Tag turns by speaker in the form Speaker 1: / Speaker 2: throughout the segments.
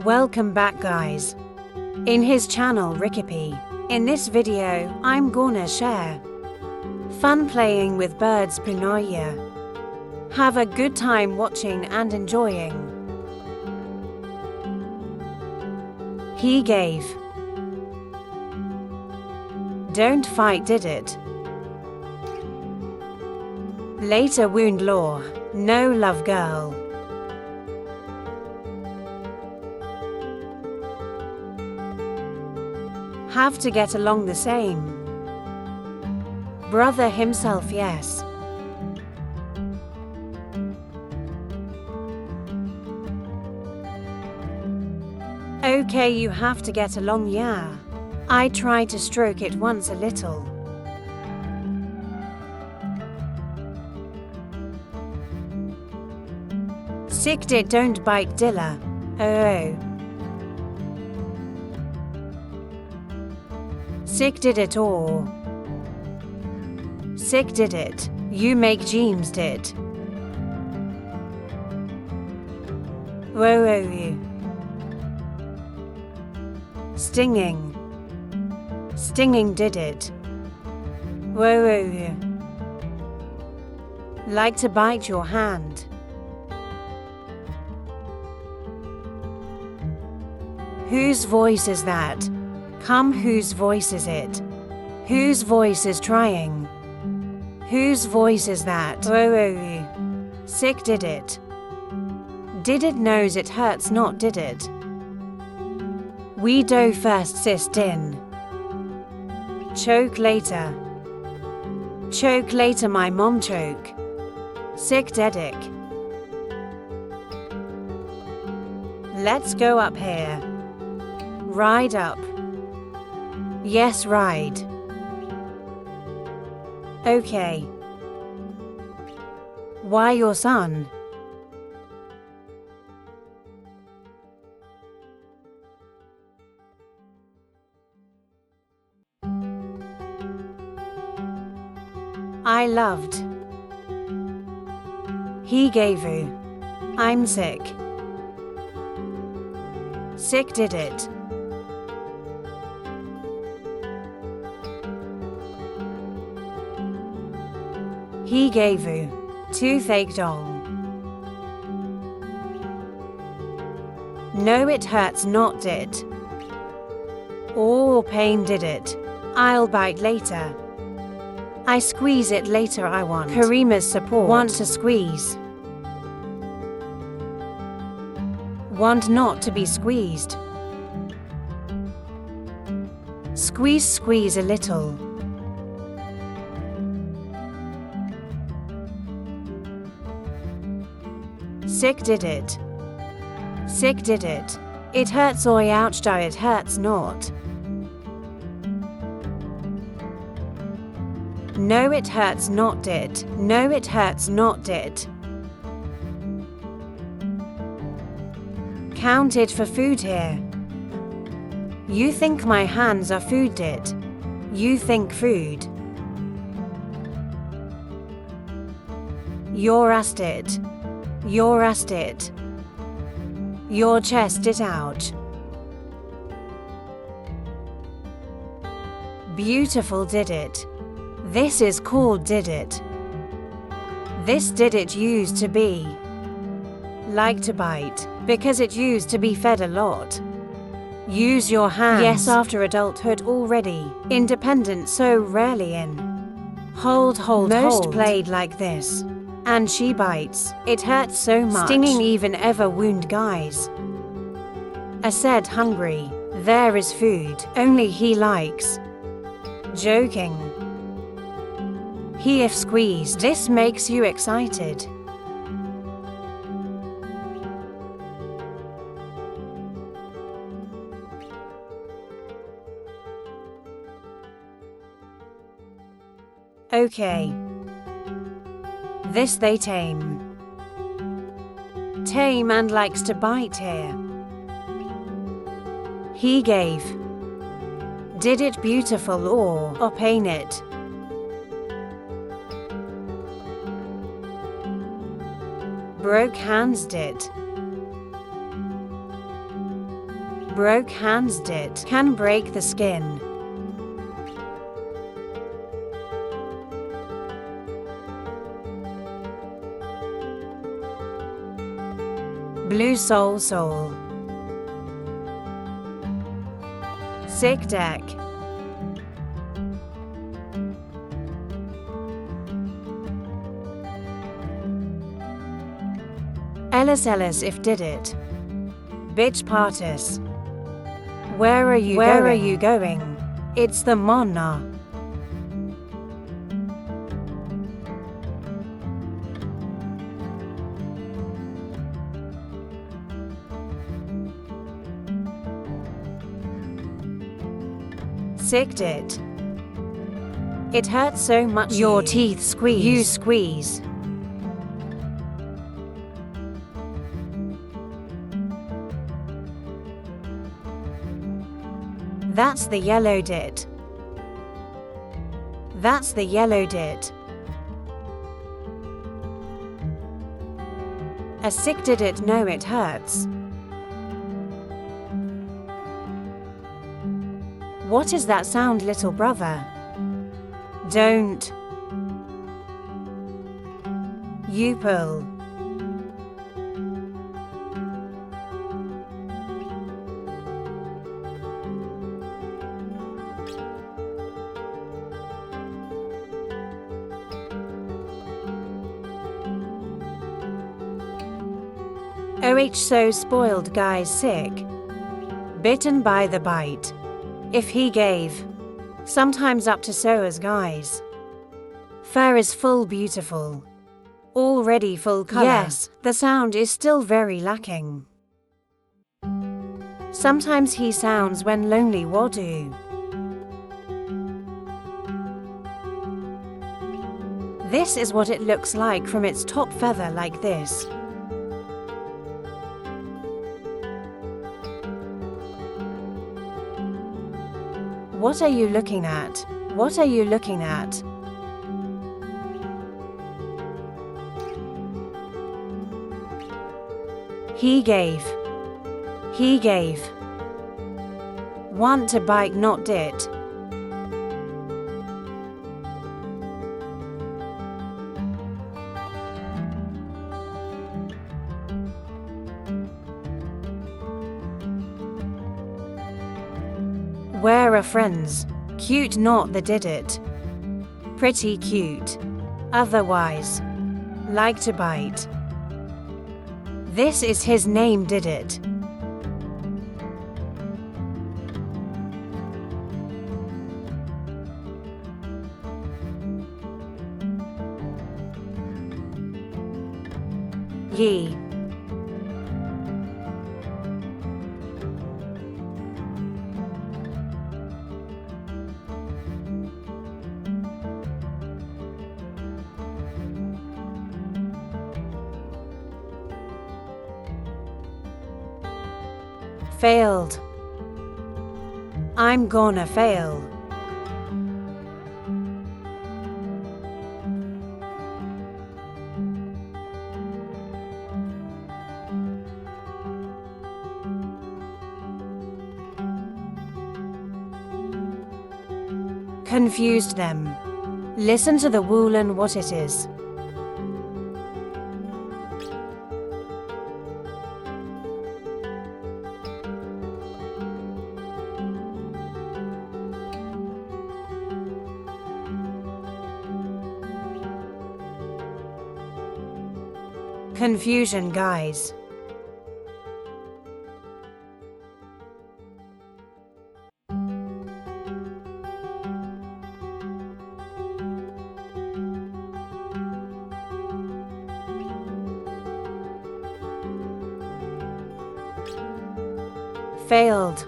Speaker 1: Welcome back, guys. In his channel Ricky. In this video, I'm gonna share fun playing with birds Punaya. Have a good time watching and enjoying. He gave. Don't fight, did it? Later wound law. No love girl. Have to get along the same. Brother himself, yes. Okay, you have to get along, yeah. I tried to stroke it once a little. Sick did, don't bite Dilla. Oh. Sick did it or sick did it. You make James did. Whoa, you. Stinging. Stinging did it. Whoa, you. Like to bite your hand. Whose voice is that? Come, whose voice is it? Whose voice is trying? Whose voice is that? Whoa, sick did it. Did it knows it hurts not, did it? We do first, sis din. Choke later. Choke later, my mom choke. Sick dedic. Let's go up here. Ride up. Yes, ride. Okay. Why your son? I loved. He gave you. I'm sick. Sick did it. He gave you. Toothache dong. No, it hurts not, did. Or pain did it. I'll bite later. I squeeze it later, I want. Karima's support. Want to squeeze. Want not to be squeezed. Squeeze, squeeze a little. Sick did it. Sick did it. It hurts, oi, ouch, die, it hurts not. No, it hurts not, did. No, it hurts not, did. Counted for food here. You think my hands are food, did. You think food. Your ass did. Your ass did. Your chest did, ouch. Beautiful did it. This is called did it. This did it used to be. Like to bite, because it used to be fed a lot. Use your hands. Yes, after adulthood already. Independent, so rarely in. Hold, most played like this. And she bites. It hurts so much. Stinging even ever wound, guys. I said hungry. There is food. Only he likes. Joking. He if squeezed. This makes you excited. Okay. This they tame. Tame and likes to bite here. He gave. Did it beautiful or pain it? Broke hands did. Broke hands did. Can break the skin. Blue soul soul. Sick deck. Ellis Ellis if did it. Bitch partis. Where are you going? It's the Monna. Sicked it. It hurts so much. Your teeth squeeze. You squeeze. That's the yellow dit. That's the yellow dit. A sick did it know it hurts. What is that sound, little brother? Don't. You pull. OH so spoiled guy's sick. Bitten by the bite. If he gave. Sometimes up to so as guys. Fur is full beautiful. Already full color. Yes, the sound is still very lacking. Sometimes he sounds when lonely wadu. This is what it looks like from its top feather like this. What are you looking at? What are you looking at? He gave. He gave. Want to bite not dit. Where are friends? Cute not the did it. Pretty cute. Otherwise. Like to bite. This is his name did it. Ye. Failed. I'm gonna fail. Confused them. Listen to the woolen what it is. Confusion, guys. Failed.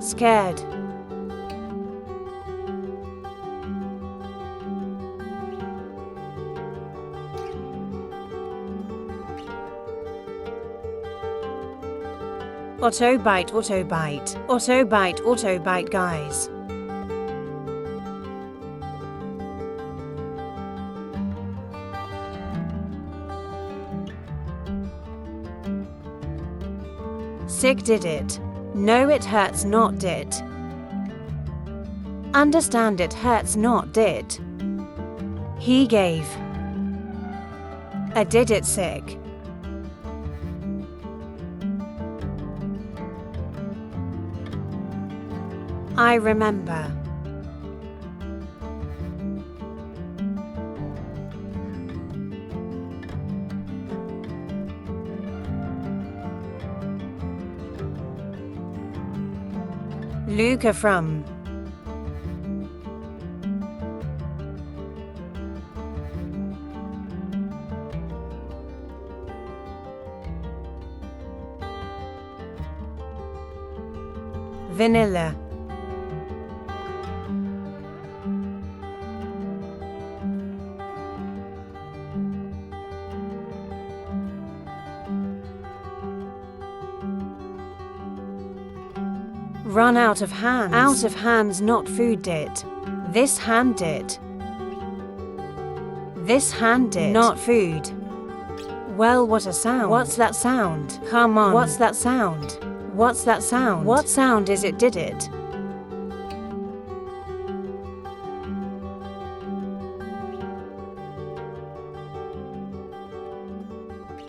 Speaker 1: Scared. Autobite, autobite, autobite, autobite, guys. Sick did it. No, it hurts not did. Understand it hurts not did. He gave. A did it sick. I remember. Luca from. Vanilla. Run out of hands. Out of hands, not food did. This hand did. This hand did. Not food. Well, what a sound. What's that sound? Come on. What's that sound? What's that sound? What sound is it did it?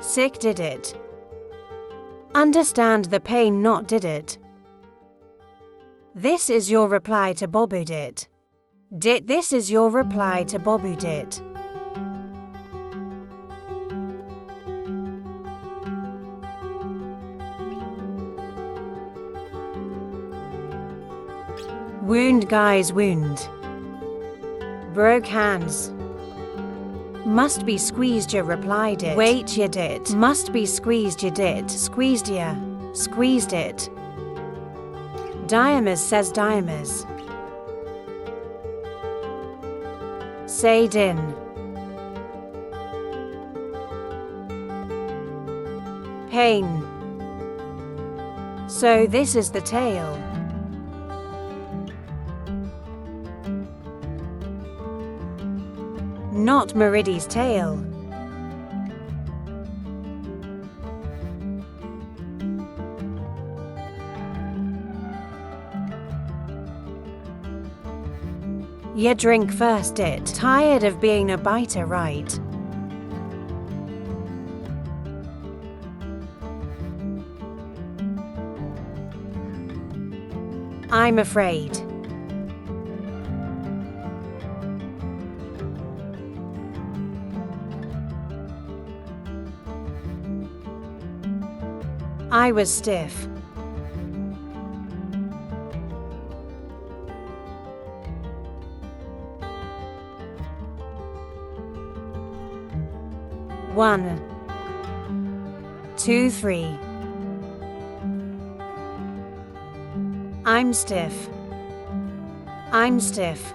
Speaker 1: Sick did it. Understand the pain not did it. This is your reply to Bobu did. This is your reply to Bobu did. Wound guys wound. Broke hands. Must be squeezed you replied it. Wait you did. Must be squeezed you did. Squeezed ya. Squeezed it. Diamas says diamas. Say din. Pain. So this is the tale. Not Meridi's tale. You drink first it. Tired of being a biter, right? I'm afraid. I was stiff. One, two, three. I'm stiff. I'm stiff.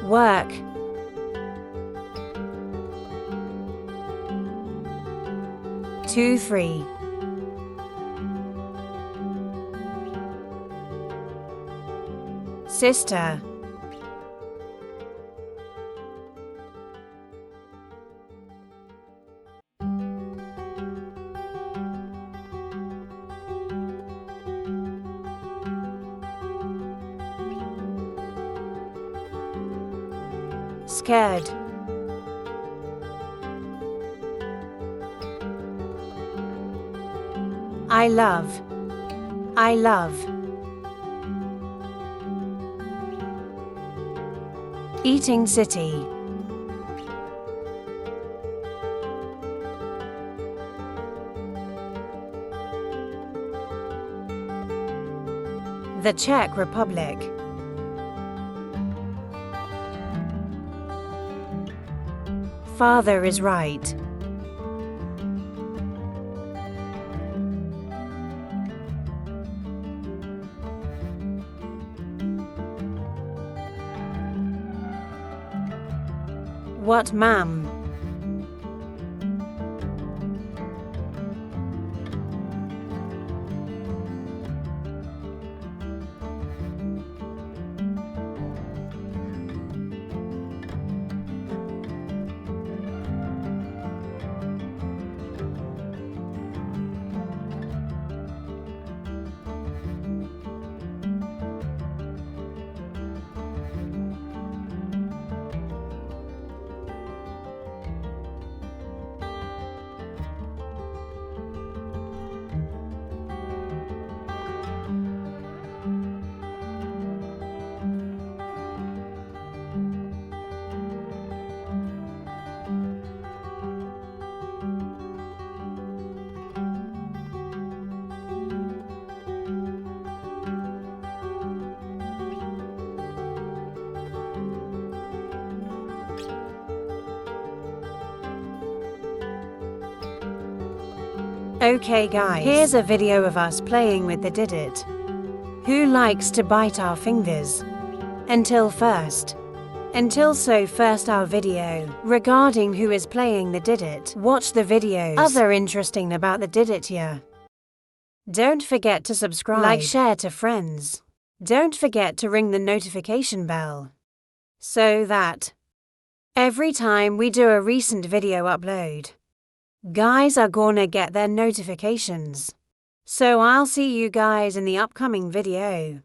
Speaker 1: Work. Two, three. Sister. Scared. I love. I love. Eating city. The Czech Republic. Father is right. What, ma'am? Okay guys, here's a video of us playing with the did it. Who likes to bite our fingers? Until first our video regarding who is playing the did it. Watch the videos. Other interesting about the did it here. Don't forget to subscribe, like, share to friends. Don't forget to ring the notification bell so that every time we do a recent video upload, guys are gonna get their notifications. So I'll see you guys in the upcoming video.